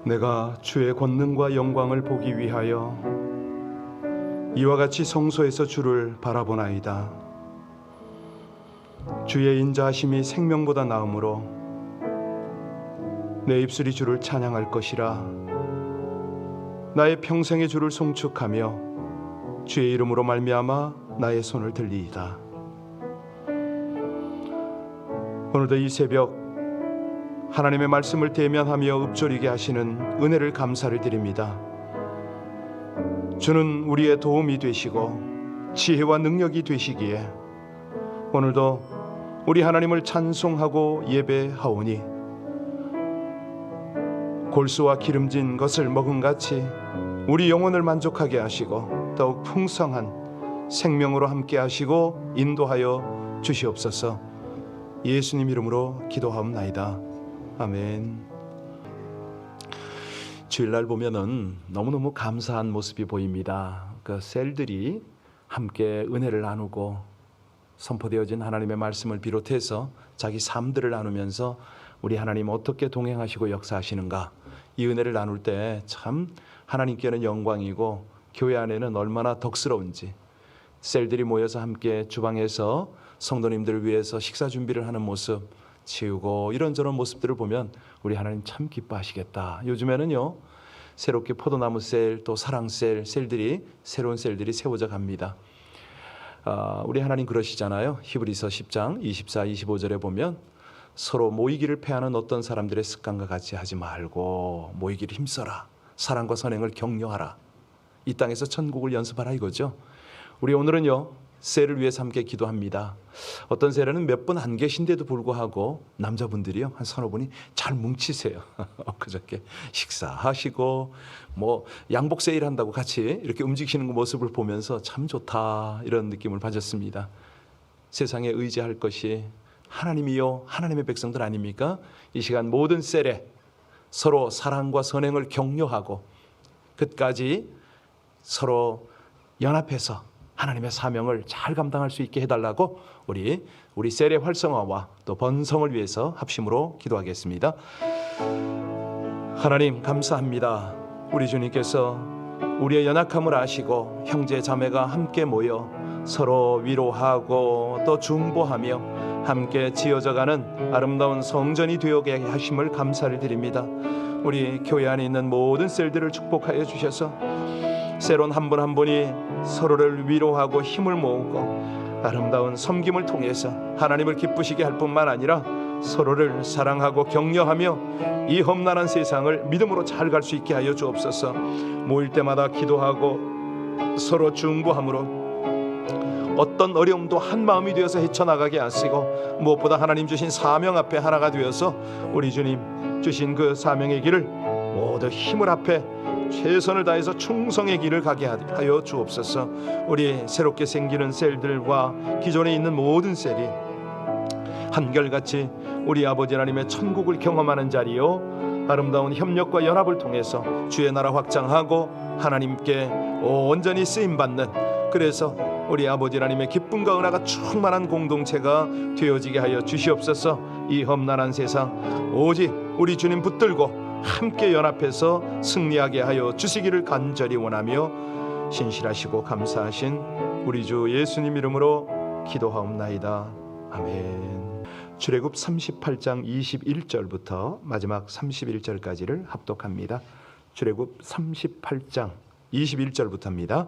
내가 주의 권능과 영광을 보기 위하여 이와 같이 성소에서 주를 바라보나이다. 주의 인자하심이 생명보다 나으므로 내 입술이 주를 찬양할 것이라. 나의 평생에 주를 송축하며 주의 이름으로 말미암아 나의 손을 들리이다. 오늘도 이 새벽 하나님의 말씀을 대면하며 읊조리게 하시는 은혜를 감사를 드립니다. 주는 우리의 도움이 되시고 지혜와 능력이 되시기에 오늘도 우리 하나님을 찬송하고 예배하오니 골수와 기름진 것을 먹음같이 우리 영혼을 만족하게 하시고 더욱 풍성한 생명으로 함께 하시고 인도하여 주시옵소서. 예수님 이름으로 기도하옵나이다. 아멘. 주일날 보면은 너무너무 감사한 모습이 보입니다. 그 셀들이 함께 은혜를 나누고 선포되어진 하나님의 말씀을 비롯해서 자기 삶들을 나누면서 우리 하나님 어떻게 동행하시고 역사하시는가, 이 은혜를 나눌 때 참 하나님께는 영광이고 교회 안에는 얼마나 덕스러운지, 셀들이 모여서 함께 주방에서 성도님들을 위해서 식사 준비를 하는 모습, 치우고 이런저런 모습들을 보면 우리 하나님 참 기뻐하시겠다. 요즘에는요, 새롭게 포도나무 셀, 또 사랑셀, 새로운 셀들이 세워져 갑니다. 우리 하나님 그러시잖아요. 히브리서 10장 24, 25절에 보면 서로 모이기를 패하는 어떤 사람들의 습관과 같이 하지 말고 모이기를 힘써라. 사랑과 선행을 격려하라. 이 땅에서 천국을 연습하라 이거죠. 우리 오늘은요, 셀을 위해서 함께 기도합니다. 어떤 셀에는 몇 분 안 계신데도 불구하고 남자분들이요, 한 서너 분이 잘 뭉치세요. 그저께 식사하시고 뭐 양복 세일한다고 같이 이렇게 움직이시는 모습을 보면서 참 좋다, 이런 느낌을 받았습니다. 세상에 의지할 것이 하나님이요 하나님의 백성들 아닙니까? 이 시간 모든 셀에 서로 사랑과 선행을 격려하고 끝까지 서로 연합해서 하나님의 사명을 잘 감당할 수 있게 해달라고 우리 셀의 활성화와 또 번성을 위해서 합심으로 기도하겠습니다. 하나님 감사합니다. 우리 주님께서 우리의 연약함을 아시고 형제 자매가 함께 모여 서로 위로하고 또 중보하며 함께 지어져가는 아름다운 성전이 되어게 하심을 감사를 드립니다. 우리 교회 안에 있는 모든 셀들을 축복하여 주셔서 셀원 한 분 한 분이 서로를 위로하고 힘을 모으고 아름다운 섬김을 통해서 하나님을 기쁘시게 할 뿐만 아니라 서로를 사랑하고 격려하며 이 험난한 세상을 믿음으로 잘 갈 수 있게 하여 주옵소서. 모일 때마다 기도하고 서로 중보함으로 어떤 어려움도 한 마음이 되어서 헤쳐나가게 하시고 무엇보다 하나님 주신 사명 앞에 하나가 되어서 우리 주님 주신 그 사명의 길을 모두 힘을 합해 최선을 다해서 충성의 길을 가게 하여 주옵소서. 우리 새롭게 생기는 셀들과 기존에 있는 모든 셀이 한결같이 우리 아버지 하나님의 천국을 경험하는 자리요, 아름다운 협력과 연합을 통해서 주의 나라 확장하고 하나님께 온전히 쓰임받는, 그래서 우리 아버지 하나님의 기쁨과 은혜가 충만한 공동체가 되어지게 하여 주시옵소서. 이 험난한 세상 오직 우리 주님 붙들고 함께 연합해서 승리하게 하여 주시기를 간절히 원하며 신실하시고 감사하신 우리 주 예수님 이름으로 기도하옵나이다. 아멘. 출애굽 38장 21절부터 마지막 31절까지를 합독합니다. 출애굽 38장 21절부터입니다.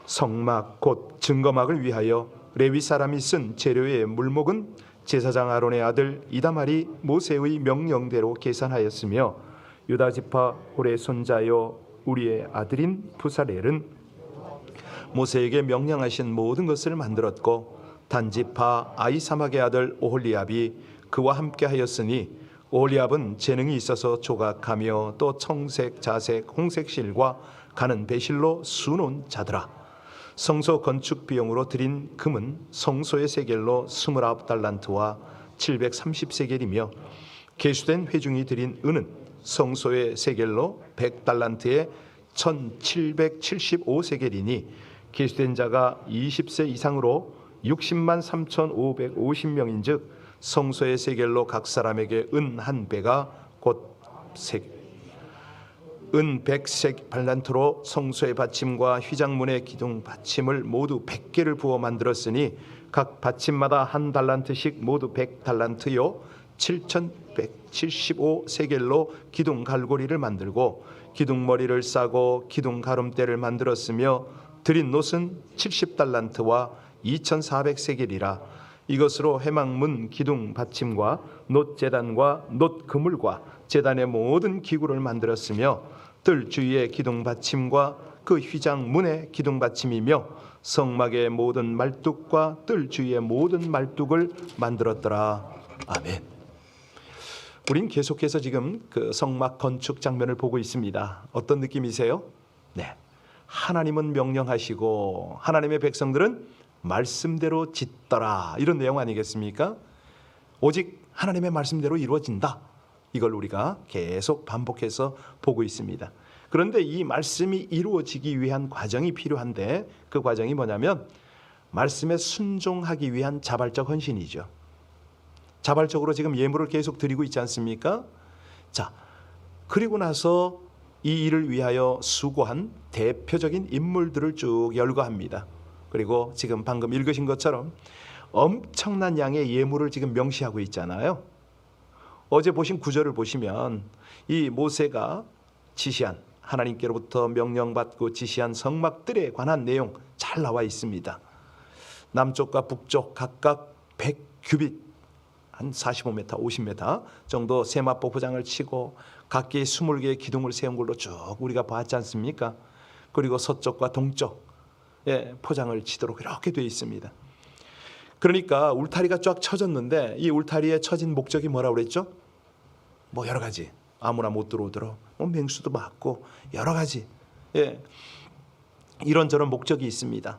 성막 곧 증거막을 위하여 레위 사람이 쓴 재료의 물목은 제사장 아론의 아들 이다말이 모세의 명령대로 계산하였으며 유다 지파 홀의 손자요 우리의 아들인 부살엘은 모세에게 명령하신 모든 것을 만들었고 단지파 아이사막의 아들 오홀리압이 그와 함께 하였으니 오홀리압은 재능이 있어서 조각하며 또 청색, 자색, 홍색 실과 가는 배실로 수놓은 자더라. 성소 건축 비용으로 드린 금은 성소의 세겔로 29달란트와 730세겔이며 계수된 회중이 드린 은은 성소의 세겔로 100달란트에 1775세겔이니 계수된 자가 20세 이상으로 60만 3,550명인즉 성소의 세겔로 각 사람에게 은 한 배가 곧 세겔. 은 100색 발란트로 성소의 받침과 휘장문의 기둥 받침을 모두 100개를 부어 만들었으니 각 받침마다 한 달란트씩 모두 100달란트요 7175세겔로 기둥 갈고리를 만들고 기둥 머리를 싸고 기둥 가름대를 만들었으며 드린 놋은 70달란트와 2400세겔이라. 이것으로 회막문 기둥 받침과 놋 제단과 놋 그물과 제단의 모든 기구를 만들었으며 뜰 주위의 기둥 받침과 그 휘장 문의 기둥 받침이며 성막의 모든 말뚝과 뜰 주위의 모든 말뚝을 만들었더라. 아멘. 우린 계속해서 지금 그 성막 건축 장면을 보고 있습니다. 어떤 느낌이세요? 네, 하나님은 명령하시고 하나님의 백성들은 말씀대로 짓더라, 이런 내용 아니겠습니까? 오직 하나님의 말씀대로 이루어진다, 이걸 우리가 계속 반복해서 보고 있습니다. 그런데 이 말씀이 이루어지기 위한 과정이 필요한데, 그 과정이 뭐냐면 말씀에 순종하기 위한 자발적 헌신이죠. 자발적으로 지금 예물을 계속 드리고 있지 않습니까? 자, 그리고 나서 이 일을 위하여 수고한 대표적인 인물들을 쭉 열거합니다. 그리고 지금 방금 읽으신 것처럼 엄청난 양의 예물을 지금 명시하고 있잖아요. 어제 보신 구절을 보시면 이 모세가 지시한, 하나님께로부터 명령받고 지시한 성막들에 관한 내용 잘 나와 있습니다. 남쪽과 북쪽 각각 100규빗, 한 45m, 50m 정도 세마포 포장을 치고 각기 20개의 기둥을 세운 걸로 쭉 우리가 봤지 않습니까? 그리고 서쪽과 동쪽 포장을 치도록 이렇게 되어 있습니다. 그러니까 울타리가 쫙 쳐졌는데 이 울타리에 쳐진 목적이 뭐라고 그랬죠? 뭐 여러 가지, 아무나 못 들어오도록 맹수도 막고 여러 가지 이런저런 목적이 있습니다.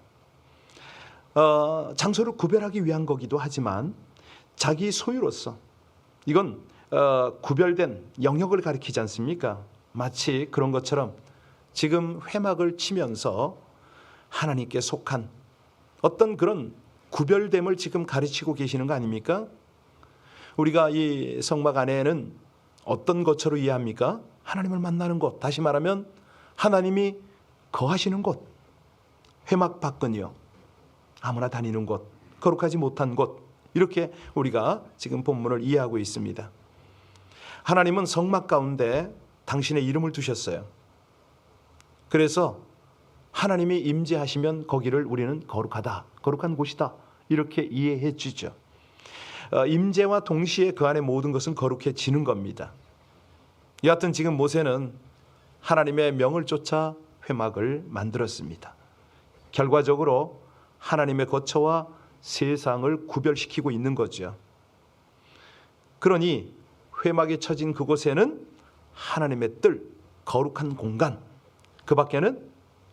장소를 구별하기 위한 거기도 하지만 자기 소유로서 이건 구별된 영역을 가리키지 않습니까? 마치 그런 것처럼 지금 회막을 치면서 하나님께 속한 어떤 그런 구별됨을 지금 가르치고 계시는 거 아닙니까? 우리가 이 성막 안에는 어떤 것으로 이해합니까? 하나님을 만나는 곳, 다시 말하면 하나님이 거하시는 곳. 회막 밖은요, 아무나 다니는 곳, 거룩하지 못한 곳, 이렇게 우리가 지금 본문을 이해하고 있습니다. 하나님은 성막 가운데 당신의 이름을 두셨어요. 그래서 하나님이 임재하시면 거기를 우리는 거룩하다, 거룩한 곳이다, 이렇게 이해해 주죠. 임재와 동시에 그 안에 모든 것은 거룩해지는 겁니다. 여하튼 지금 모세는 하나님의 명을 쫓아 회막을 만들었습니다. 결과적으로 하나님의 거처와 세상을 구별시키고 있는 거죠. 그러니 회막에 쳐진 그곳에는 하나님의 뜰, 거룩한 공간, 그 밖에는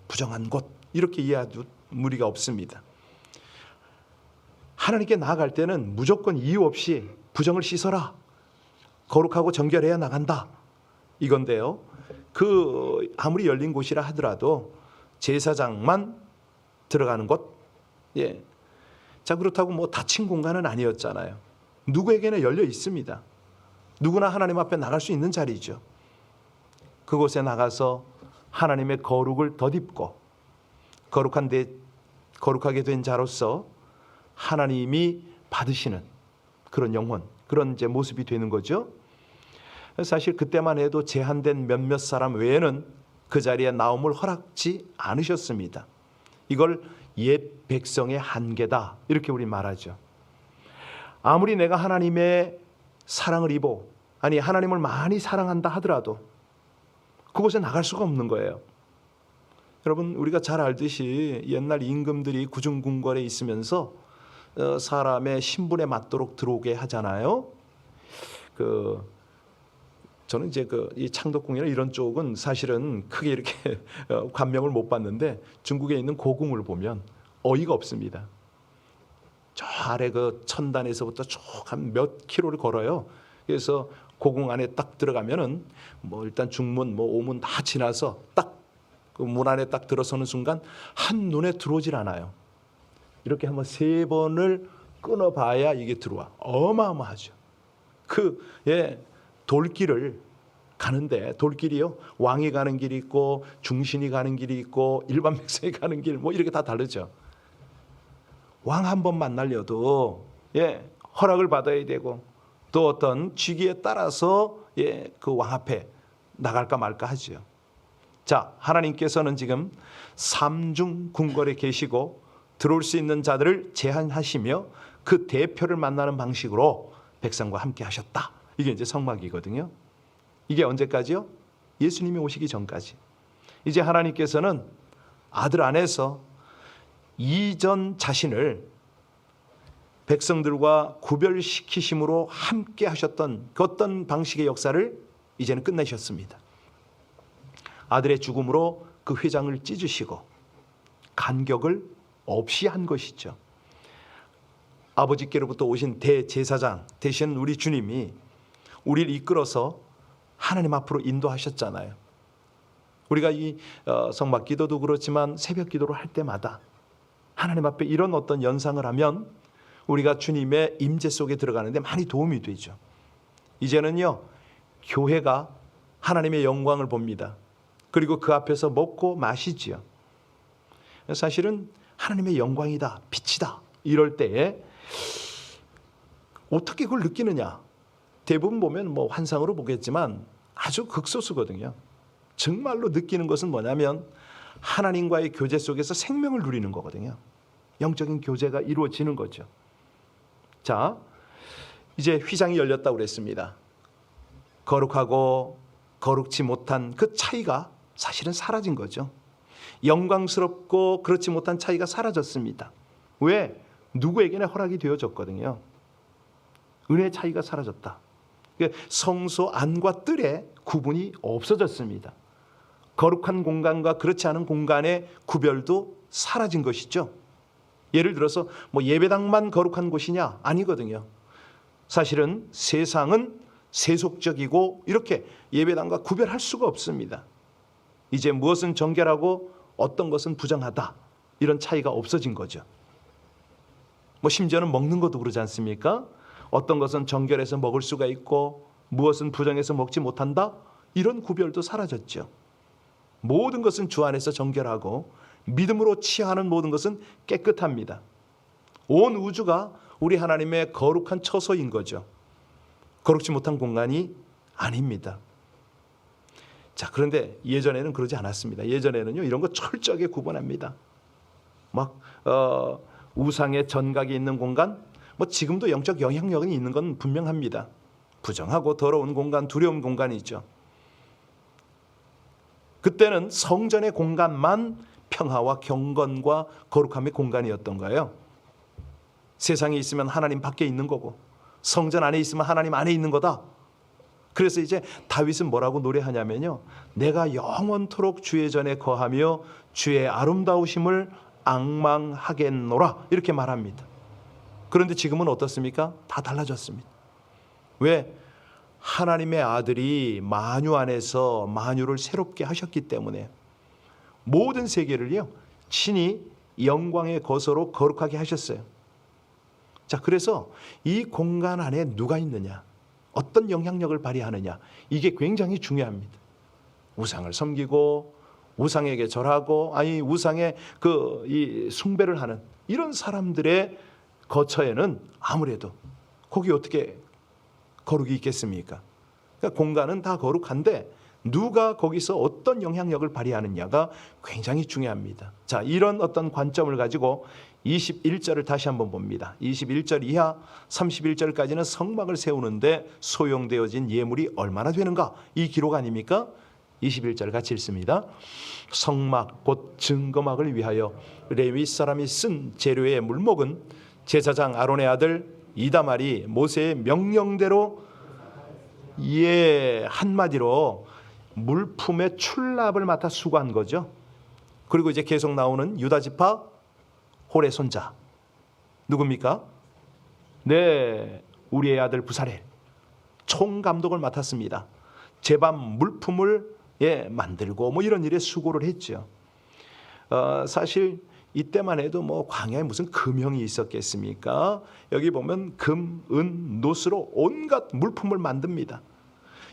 부정한 곳, 이렇게 이해해도 무리가 없습니다. 하나님께 나아갈 때는 무조건 이유 없이 부정을 씻어라, 거룩하고 정결해야 나간다, 이건데요. 그 아무리 열린 곳이라 하더라도 제사장만 들어가는 곳, 자, 그렇다고 뭐 닫힌 공간은 아니었잖아요. 누구에게나 열려 있습니다. 누구나 하나님 앞에 나갈 수 있는 자리죠. 그곳에 나가서 하나님의 거룩을 덧입고 거룩하게 된 자로서 하나님이 받으시는 그런 영혼, 그런 이제 모습이 되는 거죠. 사실 그때만 해도 제한된 몇몇 사람 외에는 그 자리에 나옴을 허락지 않으셨습니다. 이걸 옛 백성의 한계다, 이렇게 우리 말하죠. 아무리 내가 하나님의 사랑을 입어, 아니 하나님을 많이 사랑한다 하더라도 그곳에 나갈 수가 없는 거예요. 여러분, 우리가 잘 알듯이 옛날 임금들이 구중궁궐에 있으면서 사람의 신분에 맞도록 들어오게 하잖아요. 저는 이제 이 창덕궁이나 이런 쪽은 사실은 크게 이렇게 감명을 못 받는데, 중국에 있는 고궁을 보면 어이가 없습니다. 저 아래 그 천단에서부터 쭉 한 몇 킬로를 걸어요. 그래서 고궁 안에 딱 들어가면은 뭐 일단 중문, 뭐 오문 다 지나서 딱 그 문 안에 딱 들어서는 순간 한 눈에 들어오질 않아요. 이렇게 한번 3번을 끊어봐야 이게 들어와. 어마어마하죠. 돌길을 가는데 돌길이요. 왕이 가는 길이 있고 중신이 가는 길이 있고 일반 백성이 가는 길 뭐 이렇게 다 다르죠. 왕 한 번 만나려도 허락을 받아야 되고 또 어떤 직위에 따라서 그 왕 앞에 나갈까 말까 하죠. 자, 하나님께서는 지금 삼중 궁궐에 계시고 들어올 수 있는 자들을 제한하시며 그 대표를 만나는 방식으로 백성과 함께 하셨다. 이게 이제 성막이거든요. 이게 언제까지요? 예수님이 오시기 전까지. 이제 하나님께서는 아들 안에서 이전 자신을 백성들과 구별시키심으로 함께 하셨던 그 어떤 방식의 역사를 이제는 끝내셨습니다. 아들의 죽음으로 그 회장을 찢으시고 간격을 없이 한 것이죠. 아버지께로부터 오신 대제사장 되신 우리 주님이 우리를 이끌어서 하나님 앞으로 인도하셨잖아요. 우리가 이 성막 기도도 그렇지만 새벽 기도를 할 때마다 하나님 앞에 이런 어떤 연상을 하면 우리가 주님의 임재 속에 들어가는데 많이 도움이 되죠. 이제는요, 교회가 하나님의 영광을 봅니다. 그리고 그 앞에서 먹고 마시지요. 사실은 하나님의 영광이다, 빛이다 이럴 때에 어떻게 그걸 느끼느냐? 대부분 보면 뭐 환상으로 보겠지만 아주 극소수거든요. 정말로 느끼는 것은 뭐냐면 하나님과의 교제 속에서 생명을 누리는 거거든요. 영적인 교제가 이루어지는 거죠. 자, 이제 휘장이 열렸다고 그랬습니다. 거룩하고 거룩지 못한 그 차이가 사실은 사라진 거죠. 영광스럽고 그렇지 못한 차이가 사라졌습니다. 왜? 누구에게나 허락이 되어졌거든요. 은혜의 차이가 사라졌다. 성소 안과 뜰에 구분이 없어졌습니다. 거룩한 공간과 그렇지 않은 공간의 구별도 사라진 것이죠. 예를 들어서 뭐 예배당만 거룩한 곳이냐? 아니거든요. 사실은 세상은 세속적이고 이렇게 예배당과 구별할 수가 없습니다. 이제 무엇은 정결하고 어떤 것은 부정하다, 이런 차이가 없어진 거죠. 뭐 심지어는 먹는 것도 그러지 않습니까? 어떤 것은 정결해서 먹을 수가 있고 무엇은 부정해서 먹지 못한다, 이런 구별도 사라졌죠. 모든 것은 주 안에서 정결하고 믿음으로 취하는 모든 것은 깨끗합니다. 온 우주가 우리 하나님의 거룩한 처소인 거죠. 거룩지 못한 공간이 아닙니다. 자, 그런데 예전에는 그러지 않았습니다. 예전에는요, 이런 거 철저하게 구분합니다. 막 우상의 전각이 있는 공간, 뭐 지금도 영적 영향력이 있는 건 분명합니다. 부정하고 더러운 공간, 두려운 공간이 있죠. 그때는 성전의 공간만 평화와 경건과 거룩함의 공간이었던가요? 세상에 있으면 하나님 밖에 있는 거고 성전 안에 있으면 하나님 안에 있는 거다. 그래서 이제 다윗은 뭐라고 노래하냐면요, 내가 영원토록 주의 전에 거하며 주의 아름다우심을 앙망하겠노라, 이렇게 말합니다. 그런데 지금은 어떻습니까? 다 달라졌습니다. 왜? 하나님의 아들이 만유 안에서 만유를 새롭게 하셨기 때문에 모든 세계를요, 친히 영광의 거소로 거룩하게 하셨어요. 자, 그래서 이 공간 안에 누가 있느냐, 어떤 영향력을 발휘하느냐, 이게 굉장히 중요합니다. 우상을 섬기고 우상에게 절하고 우상의 이 숭배를 하는 이런 사람들의 거처에는 아무래도 거기 어떻게 거룩이 있겠습니까? 그러니까 공간은 다 거룩한데 누가 거기서 어떤 영향력을 발휘하느냐가 굉장히 중요합니다. 자, 이런 어떤 관점을 가지고 21절을 다시 한번 봅니다. 21절 이하 31절까지는 성막을 세우는데 소용되어진 예물이 얼마나 되는가, 이 기록 아닙니까? 21절 같이 읽습니다. 성막 곧 증거막을 위하여 레위 사람이 쓴 재료의 물목은 제사장 아론의 아들 이다말이 모세의 명령대로, 한마디로 물품의 출납을 맡아 수고한 거죠. 그리고 이제 계속 나오는 유다 지파 홀의 손자 누굽니까? 네, 우리의 아들 부살엘 총감독을 맡았습니다. 제반 물품을 만들고 뭐 이런 일에 수고를 했죠. 사실 이때만 해도 뭐 광야에 무슨 금형이 있었겠습니까? 여기 보면 금, 은, 노스로 온갖 물품을 만듭니다.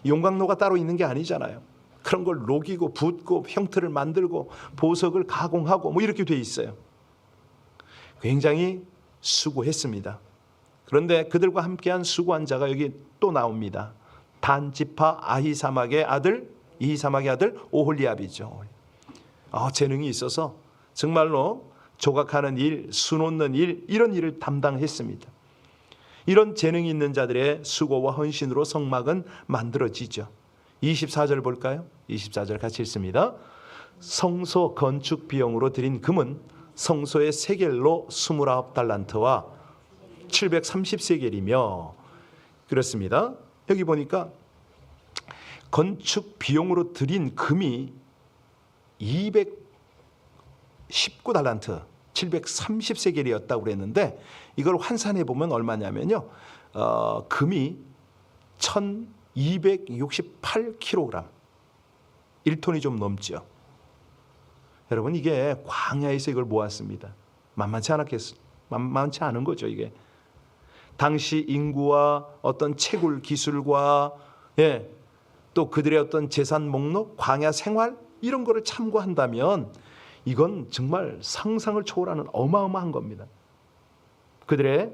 용광로가 따로 있는 게 아니잖아요. 그런 걸 녹이고 붓고 형태를 만들고 보석을 가공하고 뭐 이렇게 돼 있어요. 굉장히 수고했습니다. 그런데 그들과 함께한 수고한 자가 여기 또 나옵니다. 단 지파 아히사막의 아들 오홀리압이죠. 재능이 있어서 정말로 조각하는 일, 수 놓는 일, 이런 일을 담당했습니다. 이런 재능이 있는 자들의 수고와 헌신으로 성막은 만들어지죠. 24절 볼까요? 24절 같이 읽습니다. 성소 건축 비용으로 드린 금은 성소의 세겔로 29달란트와 730세겔이며, 그렇습니다. 여기 보니까 건축 비용으로 드린 금이 219달란트 730세겔이었다고 그랬는데, 이걸 환산해 보면 얼마냐면요, 금이 1268kg, 1톤이 좀 넘죠. 여러분, 이게 광야에서 이걸 모았습니다. 만만치 않은 거죠. 이게 당시 인구와 어떤 채굴 기술과 또 그들의 어떤 재산 목록, 광야 생활, 이런 거를 참고한다면 이건 정말 상상을 초월하는 어마어마한 겁니다. 그들의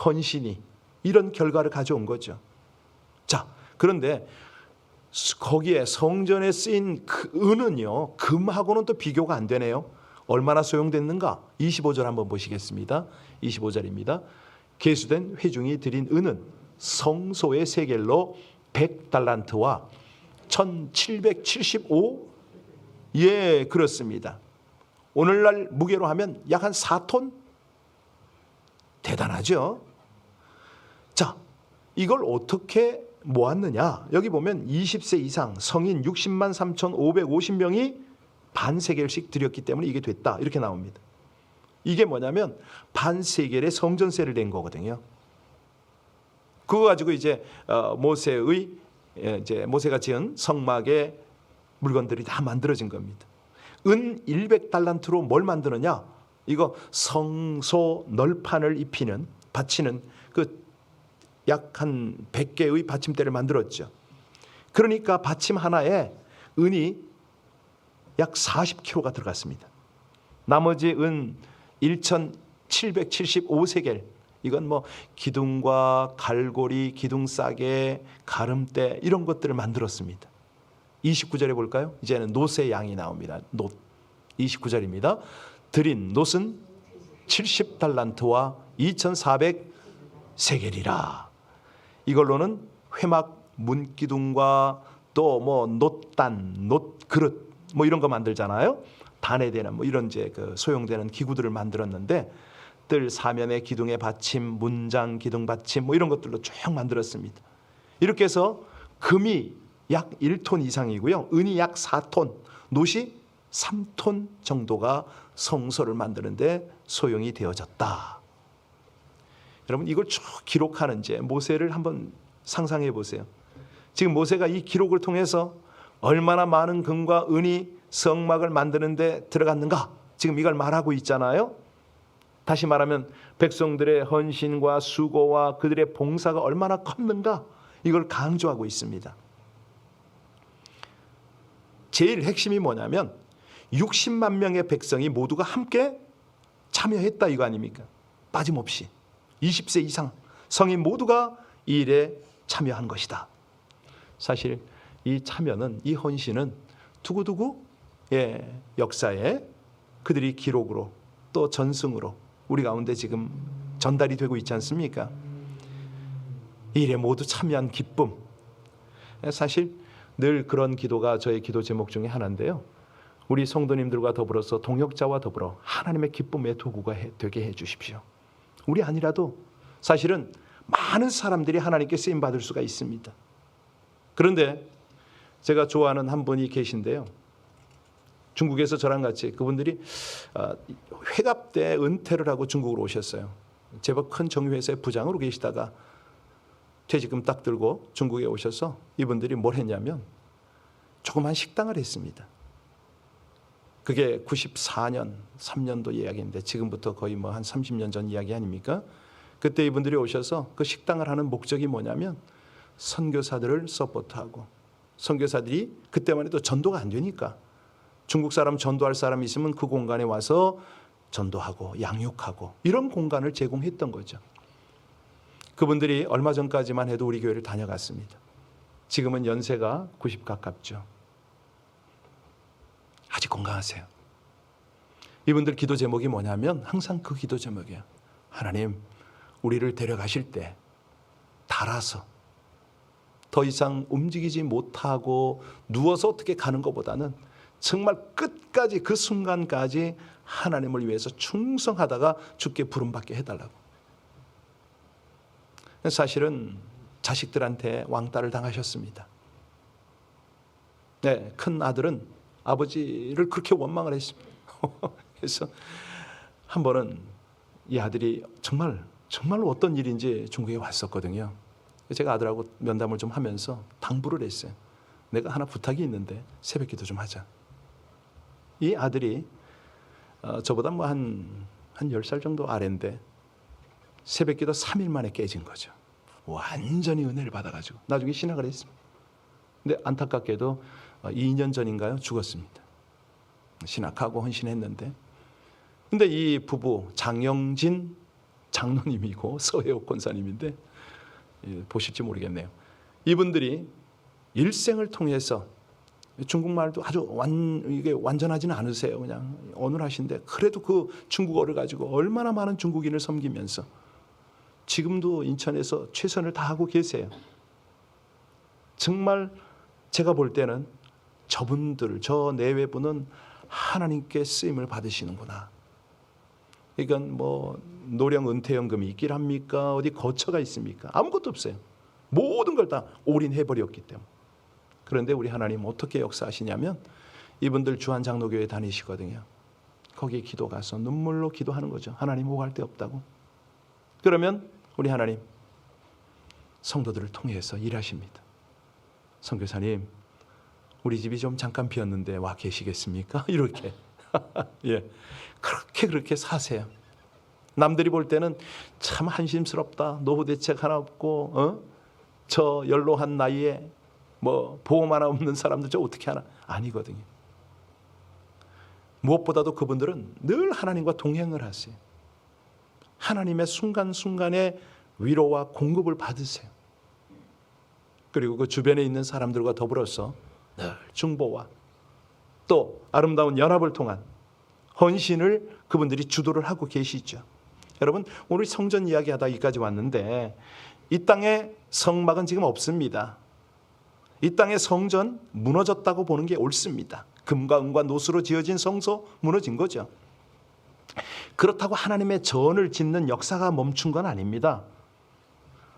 헌신이 이런 결과를 가져온 거죠. 자, 그런데 거기에 성전에 쓰인 그 은은요, 금하고는 또 비교가 안 되네요. 얼마나 소용됐는가? 25절 한번 보시겠습니다. 25절입니다. 계수된 회중이 드린 은은 성소의 세겔로 100달란트와 1775, 그렇습니다. 오늘날 무게로 하면 약 한 4톤? 대단하죠? 자, 이걸 어떻게 모았느냐? 여기 보면 20세 이상 성인 60만 3,550명이 반세겔씩 드렸기 때문에 이게 됐다, 이렇게 나옵니다. 이게 뭐냐면 반세겔의 성전세를 낸 거거든요. 그거 가지고 이제 모세가 지은 성막의 물건들이 다 만들어진 겁니다. 은 100달란트로 뭘 만드느냐? 이거 성소 널판을 받치는 그 약 한 100개의 받침대를 만들었죠. 그러니까 받침 하나에 은이 약 40kg가 들어갔습니다. 나머지 은 1775세겔, 이건 뭐 기둥과 갈고리, 기둥싸개, 가름대, 이런 것들을 만들었습니다. 29절에 볼까요? 이제는 놋의 양이 나옵니다. 놋. 29절입니다. 드린 놋은 70달란트와 2400세겔이라. 이걸로는 회막 문기둥과 또 뭐 놋단, 놋그릇 뭐 이런 거 만들잖아요. 단에 대는 뭐 이런 그 소용되는 기구들을 만들었는데, 뜰 사면의 기둥의 받침, 문장 기둥 받침 뭐 이런 것들로 쭉 만들었습니다. 이렇게 해서 금이 약 1톤 이상이고요, 은이 약 4톤, 놋이 3톤 정도가 성소를 만드는데 소용이 되어졌다. 여러분, 이걸 쭉 기록하는 모세를 한번 상상해 보세요. 지금 모세가 이 기록을 통해서 얼마나 많은 금과 은이 성막을 만드는데 들어갔는가, 지금 이걸 말하고 있잖아요. 다시 말하면 백성들의 헌신과 수고와 그들의 봉사가 얼마나 컸는가, 이걸 강조하고 있습니다. 제일 핵심이 뭐냐면 60만 명의 백성이 모두가 함께 참여했다, 이거 아닙니까? 빠짐없이 20세 이상 성인 모두가 이 일에 참여한 것이다. 사실 이 참여는, 이 헌신은 두고두고 역사에 그들이 기록으로 또 전승으로 우리 가운데 지금 전달이 되고 있지 않습니까? 이 일에 모두 참여한 기쁨. 사실 늘 그런 기도가 저의 기도 제목 중에 하나인데요. 우리 성도님들과 더불어서 동역자와 더불어 하나님의 기쁨의 도구가 되게 해 주십시오. 우리 아니라도 사실은 많은 사람들이 하나님께 쓰임 받을 수가 있습니다. 그런데 제가 좋아하는 한 분이 계신데요. 중국에서 저랑 같이 그분들이 회갑 때 은퇴를 하고 중국으로 오셨어요. 제법 큰 정유회사의 부장으로 계시다가 퇴직금 딱 들고 중국에 오셔서 이분들이 뭘 했냐면 조그만 식당을 했습니다. 그게 94년, 3년도 이야기인데 지금부터 거의 뭐 한 30년 전 이야기 아닙니까? 그때 이분들이 오셔서 그 식당을 하는 목적이 뭐냐면 선교사들을 서포트하고 선교사들이 그때만 해도 전도가 안 되니까 중국 사람 전도할 사람이 있으면 그 공간에 와서 전도하고 양육하고 이런 공간을 제공했던 거죠. 그분들이 얼마 전까지만 해도 우리 교회를 다녀갔습니다. 지금은 연세가 90 가깝죠. 아직 건강하세요. 이분들 기도 제목이 뭐냐면 항상 그 기도 제목이에요. 하나님, 우리를 데려가실 때 달아서 더 이상 움직이지 못하고 누워서 어떻게 가는 것보다는 정말 끝까지 그 순간까지 하나님을 위해서 충성하다가 주께 부름받게 해달라고. 사실은 자식들한테 왕따를 당하셨습니다. 네, 큰 아들은 아버지를 그렇게 원망을 했습니다. 그래서 한 번은 이 아들이 정말로 어떤 일인지 중국에 왔었거든요. 제가 아들하고 면담을 좀 하면서 당부를 했어요. 내가 하나 부탁이 있는데 새벽 기도 좀 하자. 이 아들이 저보다 뭐 한 10살 정도 아래인데 새벽 기도 3일 만에 깨진 거죠. 완전히 은혜를 받아가지고 나중에 신학을 했습니다. 근데 안타깝게도 2년 전인가요? 죽었습니다. 신학하고 헌신했는데, 근데 이 부부 장영진 장로님이고 서혜옥 권사님인데 보실지 모르겠네요. 이분들이 일생을 통해서 중국말도 아주 이게 완전하지는 않으세요. 그냥 어눌하신데 그래도 그 중국어를 가지고 얼마나 많은 중국인을 섬기면서 지금도 인천에서 최선을 다하고 계세요. 정말 제가 볼 때는 저분들, 저 내외분은 하나님께 쓰임을 받으시는구나. 이건 뭐 노령 은퇴연금이 있길 합니까? 어디 거처가 있습니까? 아무것도 없어요. 모든 걸 다 올인해버렸기 때문에. 그런데 우리 하나님 어떻게 역사하시냐면 이분들 주한장로교회 다니시거든요. 거기에 기도 가서 눈물로 기도하는 거죠. 하나님 오갈 데 없다고. 그러면 우리 하나님 성도들을 통해서 일하십니다. 선교사님, 우리 집이 좀 잠깐 비었는데 와 계시겠습니까? 이렇게 예, 그렇게 사세요. 남들이 볼 때는 참 한심스럽다. 노후 대책 하나 없고 저 연로한 나이에 뭐 보험 하나 없는 사람들 저 어떻게 하나? 아니거든요. 무엇보다도 그분들은 늘 하나님과 동행을 하세요. 하나님의 순간순간의 위로와 공급을 받으세요. 그리고 그 주변에 있는 사람들과 더불어서 늘 중보와 또 아름다운 연합을 통한 헌신을 그분들이 주도를 하고 계시죠. 여러분, 오늘 성전 이야기하다 여기까지 왔는데 이 땅에 성막은 지금 없습니다. 이 땅의 성전 무너졌다고 보는 게 옳습니다. 금과 은과 노수로 지어진 성소 무너진 거죠. 그렇다고 하나님의 전을 짓는 역사가 멈춘 건 아닙니다.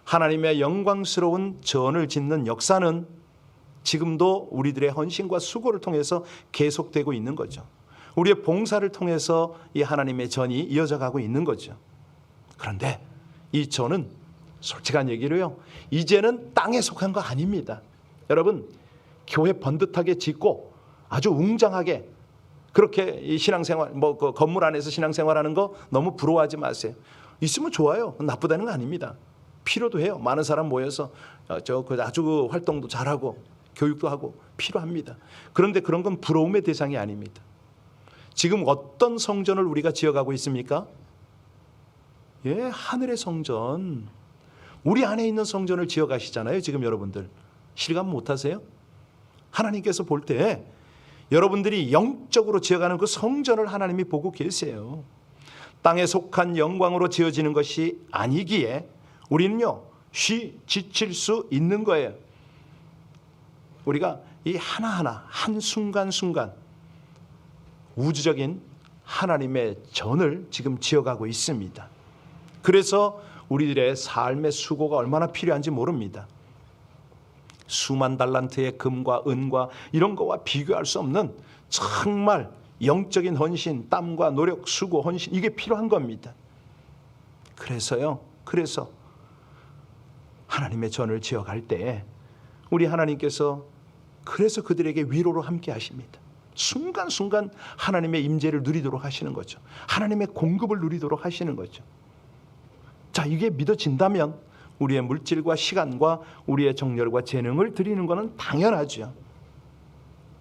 하나님의 영광스러운 전을 짓는 역사는 지금도 우리들의 헌신과 수고를 통해서 계속되고 있는 거죠. 우리의 봉사를 통해서 이 하나님의 전이 이어져 가고 있는 거죠. 그런데 이 전은 솔직한 얘기로요, 이제는 땅에 속한 거 아닙니다. 여러분, 교회 번듯하게 짓고 아주 웅장하게 그렇게 이 신앙생활, 그 건물 안에서 신앙생활하는 거 너무 부러워하지 마세요. 있으면 좋아요. 나쁘다는 거 아닙니다. 필요도 해요. 많은 사람 모여서 아주 활동도 잘하고 교육도 하고 필요합니다. 그런데 그런 건 부러움의 대상이 아닙니다. 지금 어떤 성전을 우리가 지어가고 있습니까? 예, 하늘의 성전. 우리 안에 있는 성전을 지어가시잖아요. 지금 여러분들 실감 못하세요? 하나님께서 볼 때 여러분들이 영적으로 지어가는 그 성전을 하나님이 보고 계세요. 땅에 속한 영광으로 지어지는 것이 아니기에 우리는요, 지칠 수 있는 거예요. 우리가 이 하나하나 한순간순간 우주적인 하나님의 전을 지금 지어가고 있습니다. 그래서 우리들의 삶의 수고가 얼마나 필요한지 모릅니다. 수만 달란트의 금과 은과 이런 거와 비교할 수 없는 정말 영적인 헌신, 땀과 노력, 수고, 헌신, 이게 필요한 겁니다. 그래서 하나님의 전을 지어갈 때 우리 하나님께서 그래서 그들에게 위로로 함께 하십니다. 순간순간 하나님의 임재를 누리도록 하시는 거죠. 하나님의 공급을 누리도록 하시는 거죠. 자, 이게 믿어진다면 우리의 물질과 시간과 우리의 정열과 재능을 드리는 것은 당연하죠.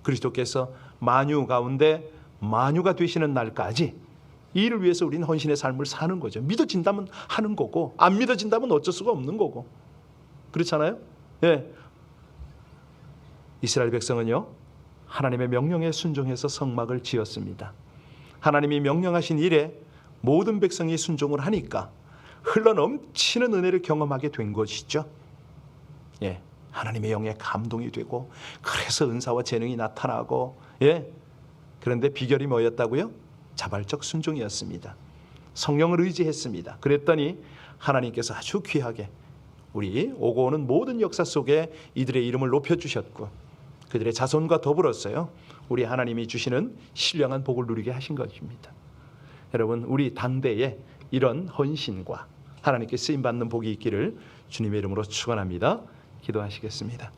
그리스도께서 만유 가운데 만유가 되시는 날까지 이를 위해서 우리는 헌신의 삶을 사는 거죠. 믿어진다면 하는 거고 안 믿어진다면 어쩔 수가 없는 거고. 그렇잖아요? 예. 이스라엘 백성은요, 하나님의 명령에 순종해서 성막을 지었습니다. 하나님이 명령하신 일에 모든 백성이 순종을 하니까 흘러넘치는 은혜를 경험하게 된 것이죠. 예, 하나님의 영에 감동이 되고 그래서 은사와 재능이 나타나고, 예, 그런데 비결이 뭐였다고요? 자발적 순종이었습니다. 성령을 의지했습니다. 그랬더니 하나님께서 아주 귀하게 우리 오고 오는 모든 역사 속에 이들의 이름을 높여주셨고 그들의 자손과 더불었어요. 우리 하나님이 주시는 신령한 복을 누리게 하신 것입니다. 여러분, 우리 당대에 이런 헌신과 하나님께 쓰임받는 복이 있기를 주님의 이름으로 축원합니다. 기도하시겠습니다.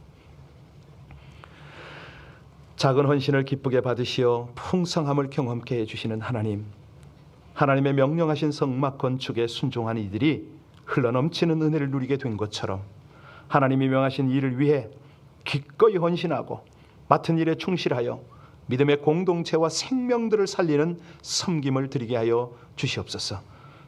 작은 헌신을 기쁘게 받으시어 풍성함을 경험케 해주시는 하나님, 하나님의 명령하신 성막 건축에 순종한 이들이 흘러넘치는 은혜를 누리게 된 것처럼 하나님이 명하신 일을 위해 기꺼이 헌신하고 맡은 일에 충실하여 믿음의 공동체와 생명들을 살리는 섬김을 드리게 하여 주시옵소서.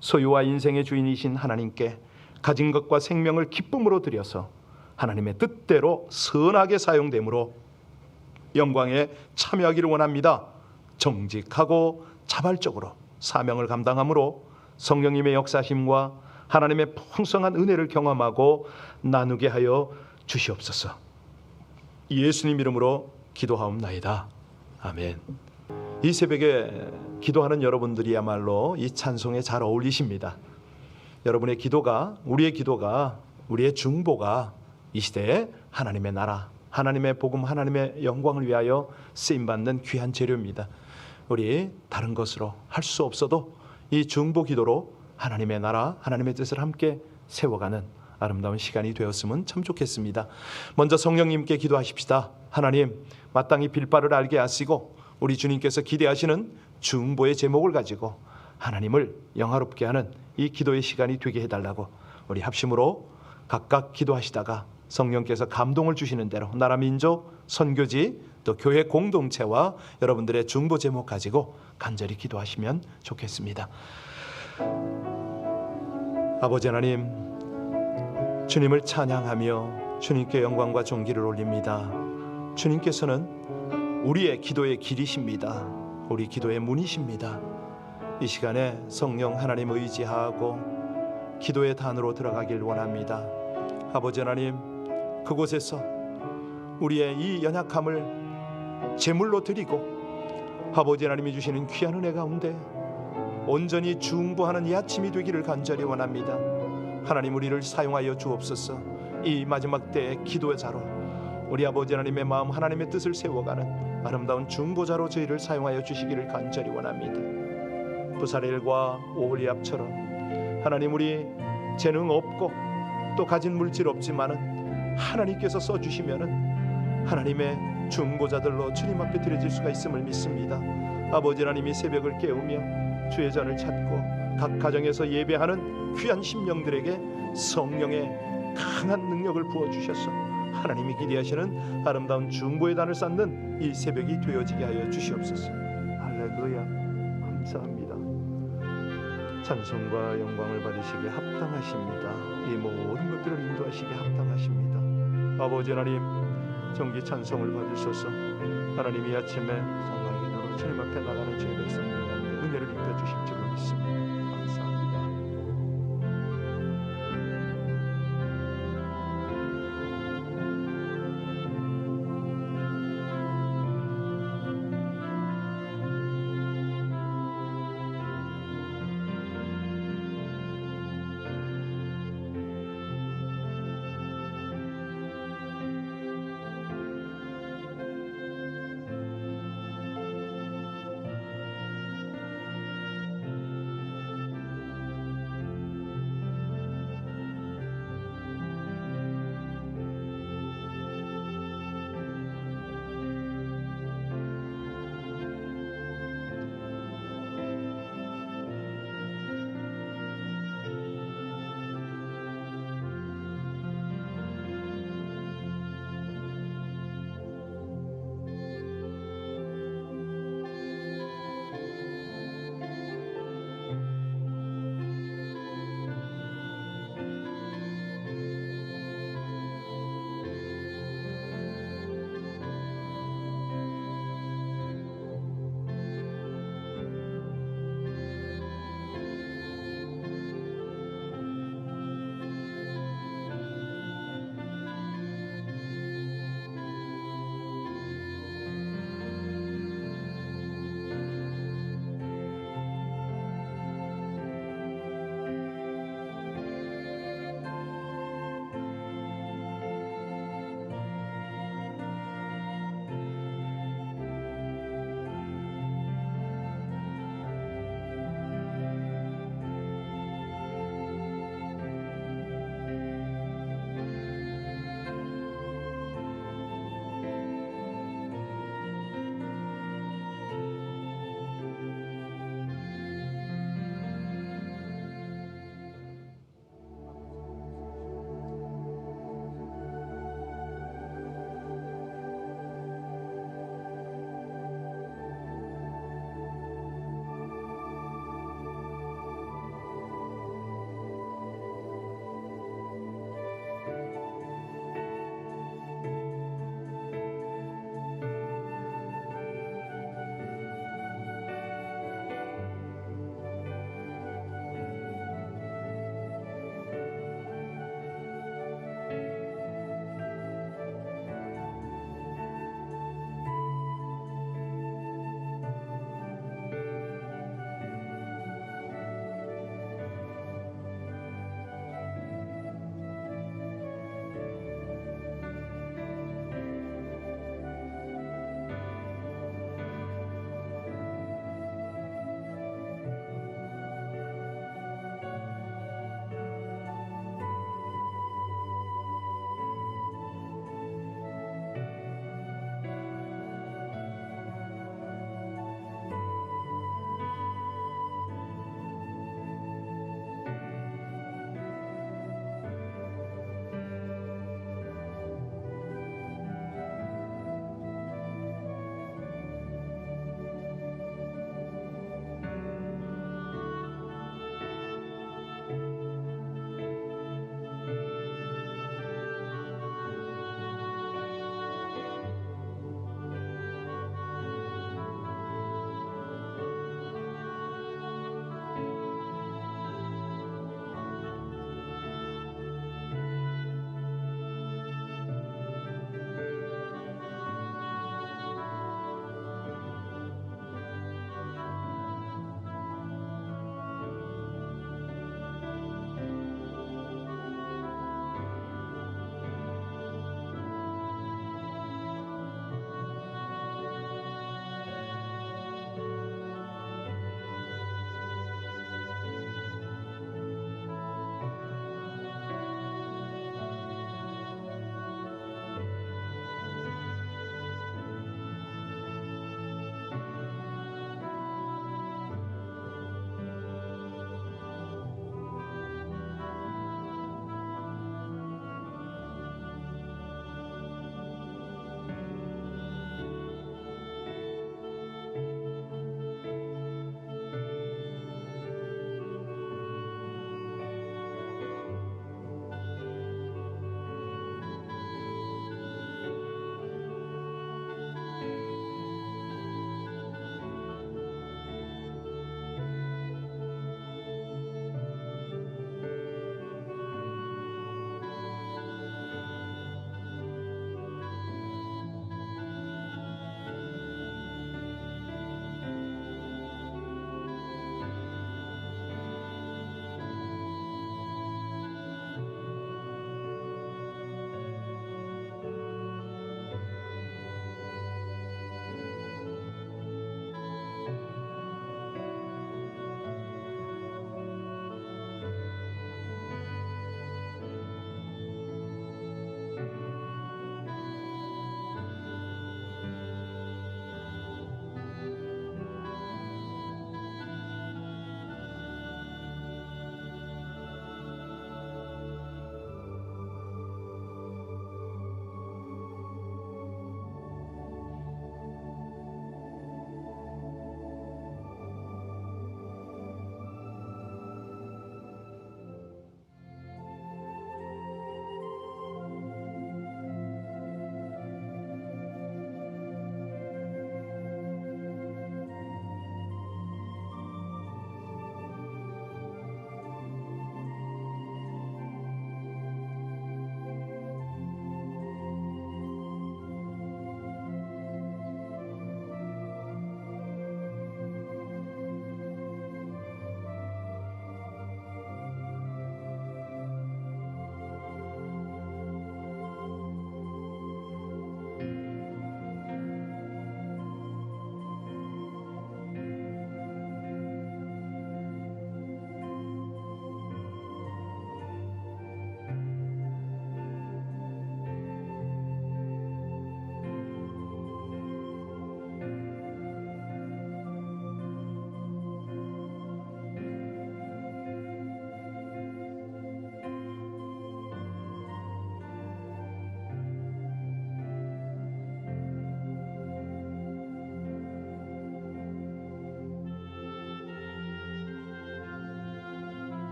소유와 인생의 주인이신 하나님께 가진 것과 생명을 기쁨으로 드려서 하나님의 뜻대로 선하게 사용됨으로 영광에 참여하기를 원합니다. 정직하고 자발적으로 사명을 감당함으로 성령님의 역사심과 하나님의 풍성한 은혜를 경험하고 나누게 하여 주시옵소서. 예수님 이름으로 기도하옵나이다. 아멘. 이 새벽에 기도하는 여러분들이야말로 이 찬송에 잘 어울리십니다. 여러분의 기도가, 우리의 기도가, 우리의 중보가 이 시대에 하나님의 나라, 하나님의 복음, 하나님의 영광을 위하여 쓰임받는 귀한 재료입니다. 우리 다른 것으로 할 수 없어도 이 중보 기도로 하나님의 나라, 하나님의 뜻을 함께 세워가는 아름다운 시간이 되었으면 참 좋겠습니다. 먼저 성령님께 기도하십시다. 하나님, 마땅히 빌바를 알게 하시고 우리 주님께서 기대하시는 중보의 제목을 가지고 하나님을 영화롭게 하는 이 기도의 시간이 되게 해달라고 우리 합심으로 각각 기도하시다가 성령께서 감동을 주시는 대로 나라, 민족, 선교지, 또 교회 공동체와 여러분들의 중보 제목 가지고 간절히 기도하시면 좋겠습니다. 아버지 하나님, 주님을 찬양하며 주님께 영광과 존귀를 올립니다. 주님께서는 우리의 기도의 길이십니다. 우리 기도의 문이십니다. 이 시간에 성령 하나님 의지하고 기도의 단으로 들어가길 원합니다. 아버지 하나님, 그곳에서 우리의 이 연약함을 제물로 드리고 아버지 하나님이 주시는 귀한 은혜 가운데 온전히 중보하는 이 아침이 되기를 간절히 원합니다. 하나님, 우리를 사용하여 주옵소서. 이 마지막 때의 기도의 자로 우리 아버지 하나님의 마음, 하나님의 뜻을 세워가는 아름다운 중보자로 저희를 사용하여 주시기를 간절히 원합니다. 부사렐과 오홀리압처럼 하나님, 우리 재능 없고 또 가진 물질 없지만은 하나님께서 써주시면은 하나님의 중보자들로 주님 앞에 드려질 수가 있음을 믿습니다. 아버지 하나님이 새벽을 깨우며 주의 전을 찾고 각 가정에서 예배하는 귀한 심령들에게 성령의 강한 능력을 부어주셔서 하나님이 기대하시는 아름다운 중보의 단을 쌓는 이 새벽이 되어지게 하여 주시옵소서. 할렐루야, 감사합니다. 찬송과 영광을 받으시기에 합당하십니다. 이 모든 것들을 인도하시기에 합당하십니다. 아버지 하나님, 정기 찬송을 받으셔서 하나님 이 아침에 성령의 기도로 주님 앞에 나가는 주의 백성들 가운데 은혜를 입혀주십시오.